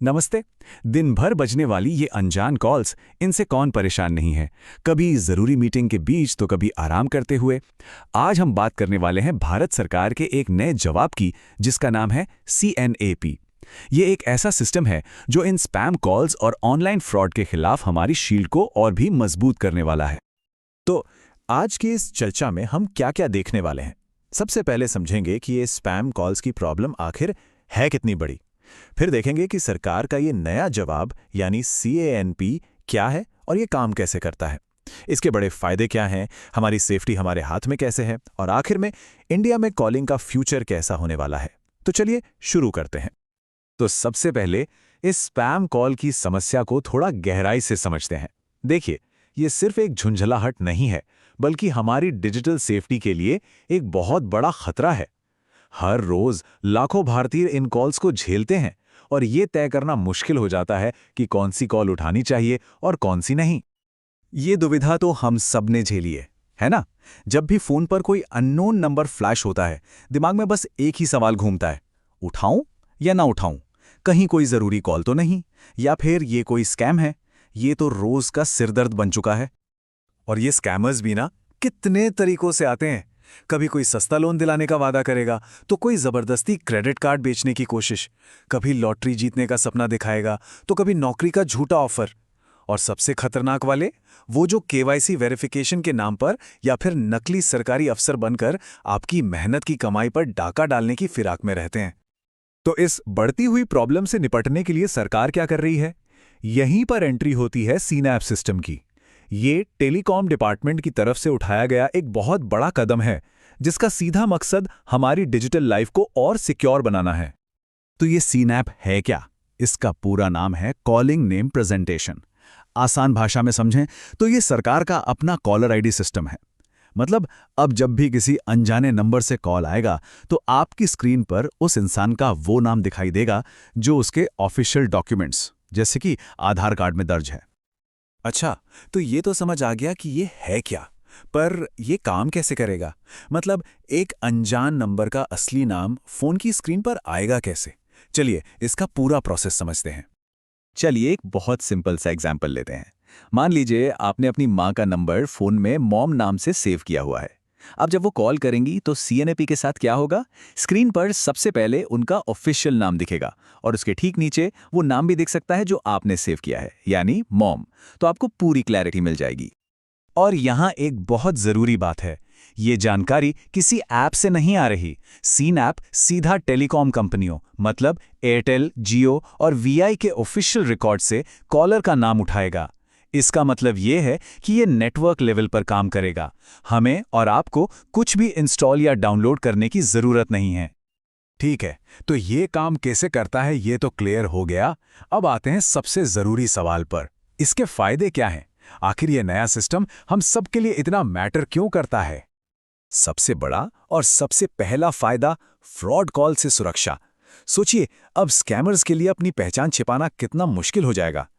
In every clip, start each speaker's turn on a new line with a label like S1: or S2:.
S1: नमस्ते। दिन भर बजने वाली ये अनजान कॉल्स, इनसे कौन परेशान नहीं है। कभी ज़रूरी मीटिंग के बीच तो कभी आराम करते हुए। आज हम बात करने वाले हैं भारत सरकार के एक नए जवाब की, जिसका नाम है CNAP। ये एक ऐसा सिस्टम है जो इन स्पैम कॉल्स और ऑनलाइन फ्रॉड के खिलाफ हमारी शील्ड को और भी मजबूत करने वाला है।
S2: तो आज की इस चर्चा में हम क्या-क्या देखने वाले हैं। सबसे पहले समझेंगे कि ये स्पैम कॉल्स की प्रॉब्लम आखिर है कितनी बड़ी। फिर देखेंगे कि सरकार का ये नया जवाब यानी CANP क्या है और ये काम कैसे करता है। इसके बड़े फायदे क्या हैं, हमारी सेफ्टी हमारे हाथ में कैसे है, और आखिर में इंडिया में कॉलिंग का फ्यूचर कैसा होने वाला है। तो चलिए शुरू करते हैं।
S1: तो सबसे पहले इस स्पैम कॉल की समस्या को थोड़ा गहराई से समझते हैं। देखिए, ये सिर्फ एक झुंझलाहट नहीं है, बल्कि हमारी डिजिटल सेफ्टी के लिए एक बहुत बड़ा खतरा है। हर रोज लाखों भारतीय इन कॉल्स को झेलते हैं और ये तय करना मुश्किल हो जाता है कि कौन सी कॉल उठानी चाहिए और कौन सी नहीं। ये दुविधा तो हम सब ने झेली है ना? जब भी फोन पर कोई अननोन नंबर फ्लैश होता है, दिमाग में बस एक ही सवाल घूमता है, उठाऊं या ना उठाऊं? कहीं कोई जरूरी कॉल तो नहीं, या फिर ये कोई स्कैम है? ये तो रोज का सिरदर्द बन चुका है। और ये स्कैमर्स भी ना कितने तरीकों से आते हैं। कभी कोई सस्ता लोन दिलाने का वादा करेगा, तो कोई जबरदस्ती क्रेडिट कार्ड बेचने की कोशिश, कभी लॉटरी जीतने का सपना दिखाएगा, तो कभी नौकरी का झूठा ऑफर। और सबसे खतरनाक वाले, वो जो KYC वेरिफिकेशन के नाम पर या फिर नकली सरकारी अफसर बनकर आपकी मेहनत की कमाई पर डाका डालने की फिराक में रहते हैं। तो इस बढ़ती हुई प्रॉब्लम से निपटने के लिए सरकार क्या कर रही है? यहीं पर एंट्री होती है CNAP सिस्टम की। ये टेलीकॉम डिपार्टमेंट की तरफ से उठाया गया एक बहुत बड़ा कदम है, जिसका सीधा मकसद हमारी डिजिटल लाइफ को और सिक्योर बनाना है। तो ये CNAP है क्या? इसका पूरा नाम है कॉलिंग नेम प्रेजेंटेशन। आसान भाषा में समझें तो ये सरकार का अपना कॉलर ID सिस्टम है। मतलब अब जब भी किसी अनजाने नंबर से कॉल आएगा, तो आपकी स्क्रीन पर उस इंसान का वो नाम दिखाई देगा जो उसके ऑफिशियल डॉक्यूमेंट्स जैसे कि आधार कार्ड में दर्ज है।
S2: अच्छा, तो ये तो समझ आ गया कि ये है क्या, पर ये काम कैसे करेगा? मतलब एक अनजान नंबर का असली नाम फोन की स्क्रीन पर आएगा कैसे? चलिए इसका पूरा प्रोसेस समझते हैं।
S1: चलिए एक बहुत सिंपल सा एग्जाम्पल लेते हैं। मान लीजिए आपने अपनी माँ का नंबर फोन में मॉम नाम से सेव किया हुआ है। अब जब वो कॉल करेंगी तो CNAP के साथ क्या होगा? स्क्रीन पर सबसे पहले उनका ऑफिशियल नाम दिखेगा और उसके ठीक नीचे वो नाम भी दिख सकता है जो आपने सेव किया है, यानी मॉम। तो आपको पूरी क्लैरिटी मिल जाएगी। और यहाँ एक बहुत ज़रूरी बात है, ये जानकारी किसी ऐप से नहीं आ रही। CNAP सीधा टेलीकॉम कंपनियों मतलब एयरटेल, जियो और VI के ऑफिशियल रिकॉर्ड से कॉलर का नाम उठाएगा। इसका मतलब ये है कि ये नेटवर्क लेवल पर काम करेगा। हमें और आपको कुछ भी इंस्टॉल या डाउनलोड करने की ज़रूरत नहीं है।
S2: ठीक है, तो ये काम कैसे करता है ये तो क्लियर हो गया। अब आते हैं सबसे ज़रूरी सवाल पर, इसके फायदे क्या हैं? आखिर ये नया सिस्टम हम सब के लिए इतना मैटर क्यों करता है? सबसे बड़ा और सबसे पहला फायदा, फ्रॉड कॉल से सुरक्षा। सोचिए, अब स्कैमर्स के लिए अपनी पहचान छिपाना कितना मुश्किल हो जाएगा।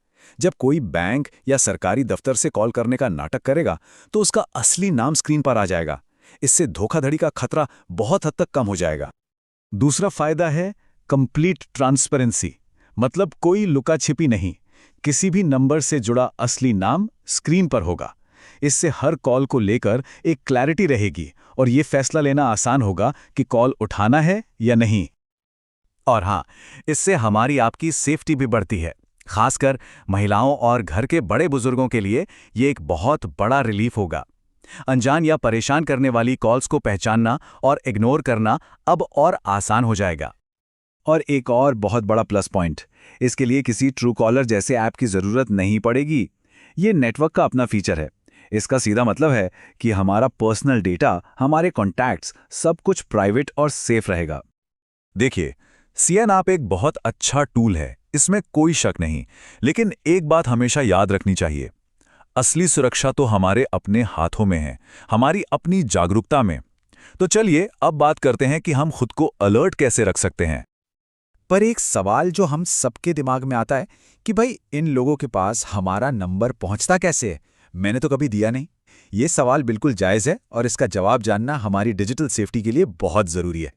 S2: जब कोई बैंक या सरकारी दफ्तर से कॉल करने का नाटक करेगा, तो उसका असली नाम स्क्रीन पर आ जाएगा। इससे धोखाधड़ी का खतरा बहुत हद तक कम हो जाएगा।
S1: दूसरा फायदा है कंप्लीट ट्रांसपेरेंसी। मतलब कोई लुका छिपी नहीं, किसी भी नंबर से जुड़ा असली नाम स्क्रीन पर होगा। इससे हर कॉल को लेकर एक क्लैरिटी रहेगी और ये फैसला लेना आसान होगा कि कॉल उठाना है या नहीं। और हाँ, इससे हमारी आपकी सेफ्टी भी बढ़ती है। खासकर महिलाओं और घर के बड़े बुजुर्गों के लिए ये एक बहुत बड़ा रिलीफ होगा। अनजान या परेशान करने वाली कॉल्स को पहचानना और इग्नोर करना अब और आसान हो जाएगा। और एक और बहुत बड़ा प्लस पॉइंट, इसके लिए किसी ट्रू कॉलर जैसे ऐप की ज़रूरत नहीं पड़ेगी। ये नेटवर्क का अपना फीचर है। इसका सीधा मतलब है कि हमारा पर्सनल डेटा, हमारे कॉन्टैक्ट्स, सब कुछ प्राइवेट और सेफ रहेगा।
S2: देखिए, CNAP एक बहुत अच्छा टूल है, इसमें कोई शक नहीं। लेकिन एक बात हमेशा याद रखनी चाहिए, असली सुरक्षा तो हमारे अपने हाथों में है, हमारी अपनी जागरूकता में। तो चलिए अब बात करते हैं कि हम खुद को अलर्ट कैसे रख सकते हैं।
S3: पर एक सवाल जो हम सबके दिमाग में आता है कि भाई इन लोगों के पास हमारा नंबर पहुंचता कैसे है? मैंने तो कभी दिया नहीं। ये सवाल बिल्कुल जायज़ है और इसका जवाब जानना हमारी डिजिटल सेफ्टी के लिए बहुत ज़रूरी है।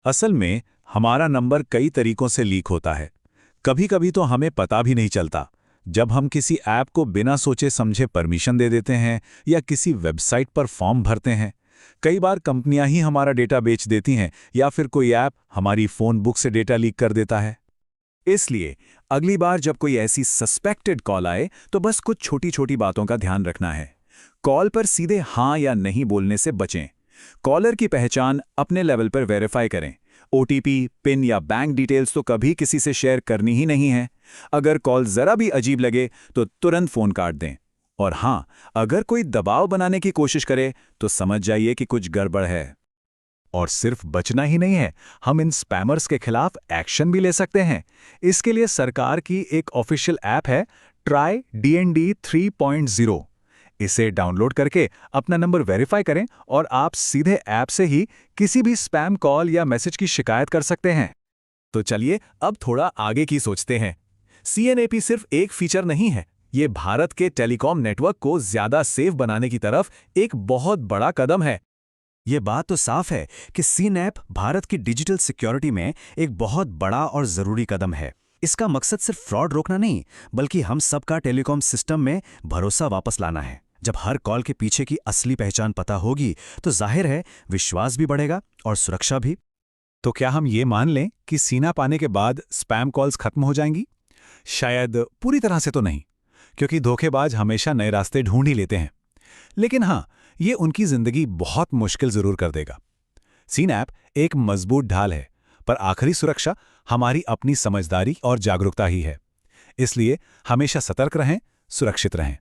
S2: असल में हमारा नंबर कई तरीकों से लीक होता है। कभी कभी तो हमें पता भी नहीं चलता, जब हम किसी ऐप को बिना सोचे समझे परमिशन दे देते हैं या किसी वेबसाइट पर फॉर्म भरते हैं। कई बार कंपनियां ही हमारा डेटा बेच देती हैं या फिर कोई ऐप हमारी फ़ोन बुक से डेटा लीक कर देता है।
S1: इसलिए अगली बार जब कोई ऐसी सस्पेक्टेड कॉल आए तो बस कुछ छोटी छोटी बातों का ध्यान रखना है। कॉल पर सीधे हाँ या नहीं बोलने से बचें। कॉलर की पहचान अपने लेवल पर वेरीफाई करें। ओटीपी, पिन या बैंक डिटेल्स तो कभी किसी से शेयर करनी ही नहीं है। अगर कॉल जरा भी अजीब लगे तो तुरंत फोन काट दें। और हाँ, अगर कोई दबाव बनाने की कोशिश करे तो समझ जाइए कि कुछ गड़बड़ है।
S2: और सिर्फ बचना ही नहीं है, हम इन स्पैमर्स के खिलाफ एक्शन भी ले सकते हैं। इसके लिए सरकार की एक ऑफिशियल ऐप है, ट्राई DND 3.0। इसे डाउनलोड करके अपना नंबर वेरीफाई करें और आप सीधे ऐप से ही किसी भी स्पैम कॉल या मैसेज की शिकायत कर सकते हैं।
S1: तो चलिए अब थोड़ा आगे की सोचते हैं। CNAP सिर्फ एक फीचर नहीं है, ये भारत के टेलीकॉम नेटवर्क को ज्यादा सेफ बनाने की तरफ एक बहुत बड़ा कदम है।
S4: ये बात तो साफ है कि CNAP भारत की डिजिटल सिक्योरिटी में एक बहुत बड़ा और ज़रूरी कदम है। इसका मकसद सिर्फ फ्रॉड रोकना नहीं, बल्कि हम सबका टेलीकॉम सिस्टम में भरोसा वापस लाना है। जब हर कॉल के पीछे की असली पहचान पता होगी तो जाहिर है विश्वास भी बढ़ेगा और सुरक्षा भी।
S2: तो क्या हम ये मान लें कि सीना पाने के बाद स्पैम कॉल्स खत्म हो जाएंगी? शायद पूरी तरह से तो नहीं, क्योंकि धोखेबाज हमेशा नए रास्ते ढूंढ ही लेते हैं। लेकिन हाँ, ये उनकी जिंदगी बहुत मुश्किल जरूर कर देगा। CNAP एक मजबूत ढाल है, पर आखिरी सुरक्षा हमारी अपनी समझदारी और जागरूकता ही है। इसलिए हमेशा सतर्क रहें, सुरक्षित रहें।